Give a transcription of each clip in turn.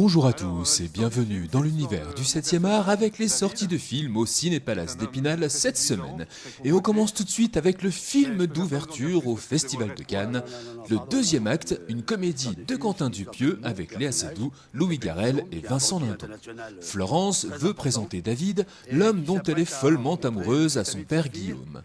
Bonjour à tous et bienvenue dans l'univers du 7e art avec les sorties de films au Ciné-Palace d'Épinal cette semaine. Et on commence tout de suite avec le film d'ouverture au Festival de Cannes, le deuxième acte, une comédie de Quentin Dupieux avec Léa Seydoux, Louis Garrel et Vincent Lindon. Florence veut présenter David, l'homme dont elle est follement amoureuse, à son père Guillaume.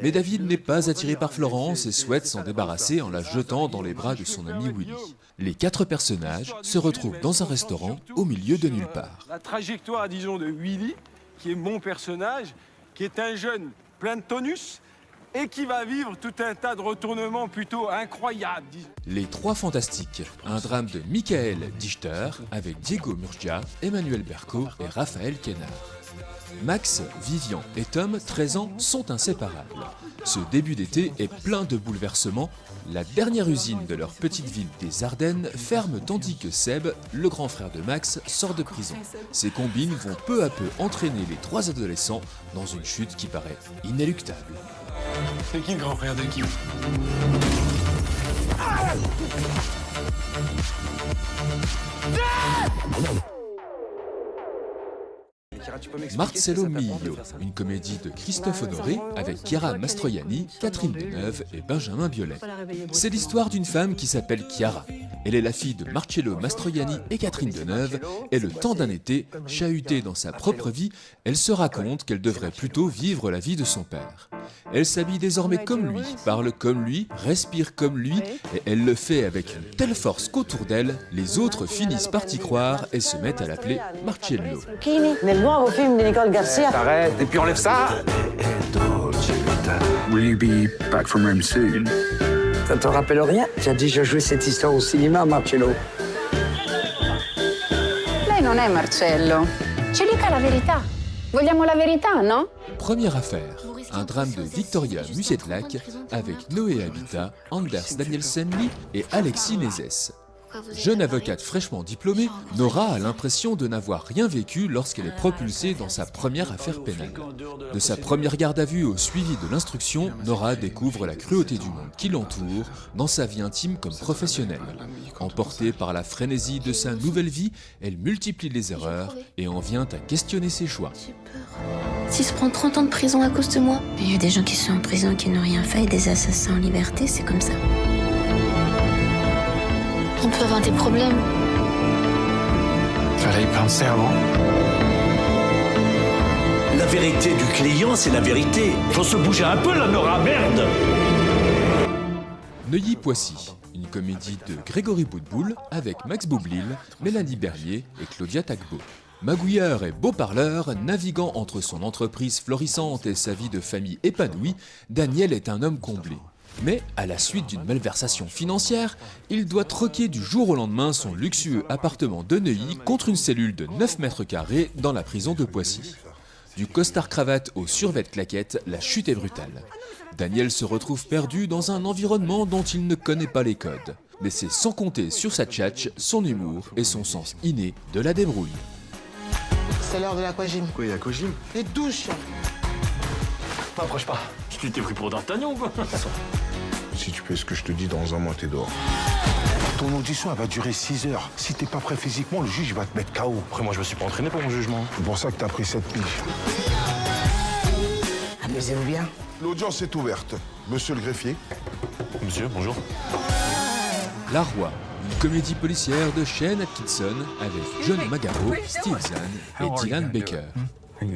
Mais David n'est pas attiré par Florence et souhaite s'en débarrasser en la jetant dans les bras de son ami Willy. Les quatre personnages se retrouvent dans un restaurant au milieu de nulle part. La trajectoire, disons, de Willy, qui est mon personnage, qui est un jeune plein de tonus et qui va vivre tout un tas de retournements plutôt incroyables. Les Trois Fantastiques, un drame de Michael Dichter avec Diego Murgia, Emmanuel Berco et Raphaël Quénard. Max, Vivian et Tom, 13 ans, sont inséparables. Ce début d'été est plein de bouleversements. La dernière usine de leur petite ville des Ardennes ferme tandis que Seb, le grand frère de Max, sort de prison. Ces combines vont peu à peu entraîner les trois adolescents dans une chute qui paraît inéluctable. C'est qui le grand frère de qui? Marcello Mio, une comédie de Christophe Honoré avec Chiara Mastroianni, Catherine Deneuve et Benjamin Biolay. C'est l'histoire d'une femme qui s'appelle Chiara. Elle est la fille de Marcello Mastroianni et Catherine Deneuve, et le temps d'un été, chahutée dans sa propre vie, elle se raconte qu'elle devrait plutôt vivre la vie de son père. Elle s'habille désormais comme lui, parle comme lui, respire comme lui, et elle le fait avec une telle force qu'autour d'elle, les autres finissent par y croire et se mettent à l'appeler Marcello. Nel nuovo film di Nicole Garcia. Arrête, et puis enlève ça. Will you be back from Rome soon? Ça te rappelle rien? J'ai déjà joué cette histoire au cinéma, Marcello. Lei non è Marcello. Ci dica la verità. Vogliamo la verità, no? Première affaire, un drame de Victoria Musetlack avec Noé Habitat, Anders Danielsen-Lee et Alexis Nézès. Jeune avocate fraîchement diplômée, Nora a l'impression de n'avoir rien vécu lorsqu'elle est propulsée dans sa première affaire pénale. De sa première garde à vue au suivi de l'instruction, Nora découvre la cruauté du monde qui l'entoure, dans sa vie intime comme professionnelle. Emportée par la frénésie de sa nouvelle vie, elle multiplie les erreurs et en vient à questionner ses choix. J'ai peur. S'il se prend 30 ans de prison à cause de moi. Il y a des gens qui sont en prison qui n'ont rien fait et des assassins en liberté, c'est comme ça. On peut avoir des problèmes. Fallait y penser avant. La vérité du client, c'est la vérité. Faut se bouger un peu, la Nora, merde! Neuilly-Poissy, une comédie de Grégory Boutboul avec Max Boublil, Mélanie Bernier et Claudia Tagbo. Magouilleur et beau parleur, naviguant entre son entreprise florissante et sa vie de famille épanouie, Daniel est un homme comblé. Mais, à la suite d'une malversation financière, il doit troquer du jour au lendemain son luxueux appartement de Neuilly contre une cellule de 9 mètres carrés dans la prison de Poissy. Du costard-cravate au survêt-claquette, la chute est brutale. Daniel se retrouve perdu dans un environnement dont il ne connaît pas les codes. Mais c'est sans compter sur sa tchatche, son humour et son sens inné de la débrouille. C'est l'heure de l'aquagym. Quoi, il y a Kojim? Les douches. M'approche pas. Tu t'es pris pour D'Artagnan, quoi. Si tu fais ce que je te dis, dans un mois, t'es dehors. Ton audition, elle va durer 6 heures. Si t'es pas prêt physiquement, le juge va te mettre KO. Après, moi, je me suis pas entraîné pour mon jugement. C'est pour ça que t'as pris cette piche. Amusez-vous bien. L'audience est ouverte. Monsieur le greffier. Monsieur, bonjour. La Roi, une comédie policière de Shane Atkinson avec John Magaro, Steve Zahn et Dylan Baker.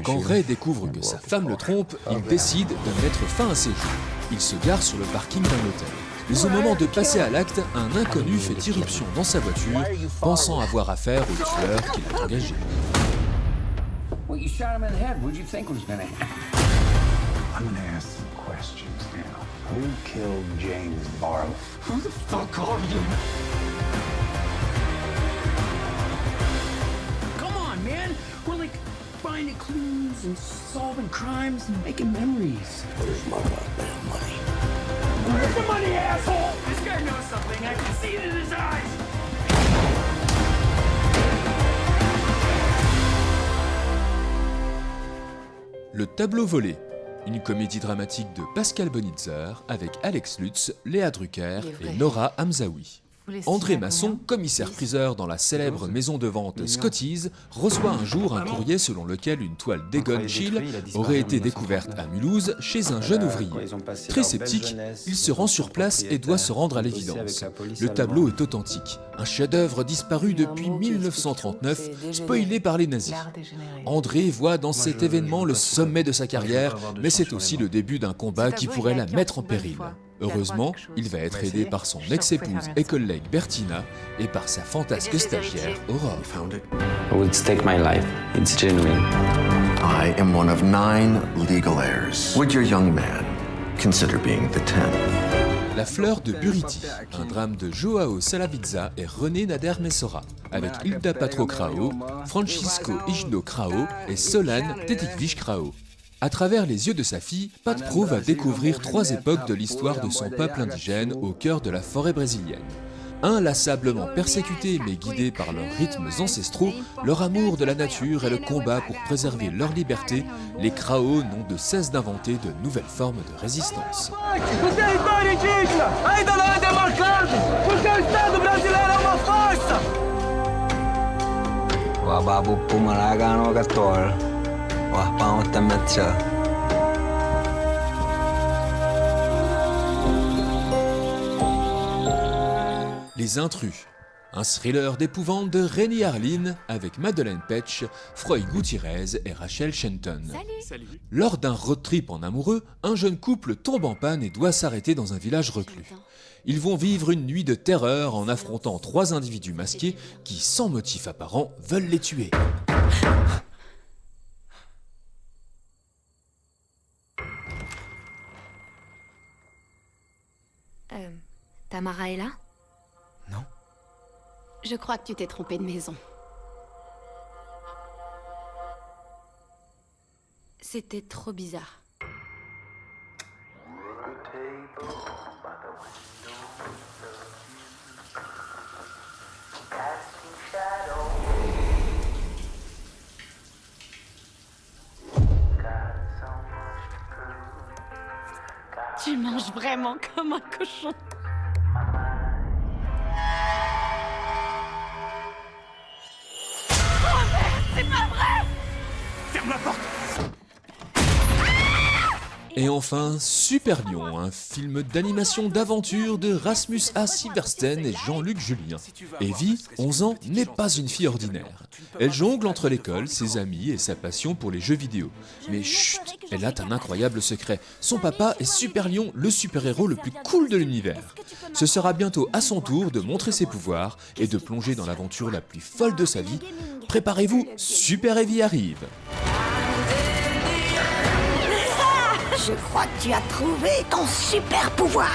Quand Ray découvre que sa femme le trompe, il décide de mettre fin à ses jours. Il se gare sur le parking d'un hôtel. Mais au moment de passer à l'acte, un inconnu fait irruption dans sa voiture, pensant avoir affaire au tueur qu'il a engagé. Well, you shot him in the head. What'd you think was gonna happen? I'm gonna ask some questions now. Who killed James Barlow? Who the fuck are you? Come on, man. We're like finding clues and solving crimes and making memories. Where's my goddamn money? Where's the money, asshole? This guy knows something. I can see it in his eyes. Le tableau volé, une comédie dramatique de Pascal Bonitzer avec Alex Lutz, Léa Drucker et Nora Hamzaoui. André Masson, commissaire-priseur dans la célèbre maison de vente Scotties, reçoit un jour un courrier selon lequel une toile d'Egon Schiele aurait été découverte à Mulhouse chez un jeune ouvrier. Très sceptique, il se rend sur place et doit se rendre à l'évidence. Le tableau est authentique, un chef-d'œuvre disparu depuis 1939, spoilé par les nazis. André voit dans cet événement le sommet de sa carrière, mais c'est aussi le début d'un combat qui pourrait la mettre en péril. Heureusement, il va être aidé par son ex-épouse et collègue Bertina et par sa fantasque stagiaire Aurore. I would stake my life. It's genuine. I am one of 9 legal heirs. Would your young man consider being the 10th? La fleur de Buriti, un drame de Joao Salavizza et René Nader Messora, avec Hilda Patro Krao, Francisco Igno Krao et Solane Tetikvich Krao. À travers les yeux de sa fille, Pat Pro va découvrir 3 époques de l'histoire de son peuple indigène au cœur de la forêt brésilienne. Inlassablement persécutés mais guidés par leurs rythmes ancestraux, leur amour de la nature et le combat pour préserver leur liberté, les Krao n'ont de cesse d'inventer de nouvelles formes de résistance. Les Intrus, un thriller d'épouvante de Renny Harlin avec Madeleine Petsch, Froy Gutiérrez et Rachel Shenton. Salut. Lors d'un road trip en amoureux, un jeune couple tombe en panne et doit s'arrêter dans un village reclus. Ils vont vivre une nuit de terreur en affrontant 3 individus masqués qui, sans motif apparent, veulent les tuer. Tamara est là? Non. Je crois que tu t'es trompé de maison. C'était trop bizarre. Tu manges vraiment comme un cochon. C'est pas vrai! Ferme la porte! Et enfin, Super Lion, un film d'animation d'aventure de Rasmus A. Siversten et Jean-Luc Julien. Evie, 11 ans, n'est pas une fille ordinaire. Elle jongle entre l'école, ses amis et sa passion pour les jeux vidéo. Mais chut, elle a un incroyable secret. Son papa est Super Lion, le super-héros le plus cool de l'univers. Ce sera bientôt à son tour de montrer ses pouvoirs et de plonger dans l'aventure la plus folle de sa vie. Préparez-vous, Super Evie arrive. Je crois que tu as trouvé ton super pouvoir.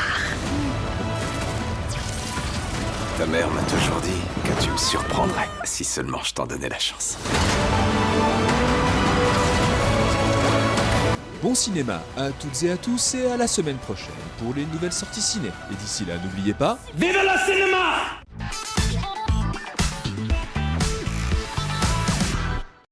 Ta mère m'a toujours dit que tu me surprendrais si seulement je t'en donnais la chance. Bon cinéma à toutes et à tous et à la semaine prochaine pour les nouvelles sorties ciné. Et d'ici là, n'oubliez pas... Vive le cinéma!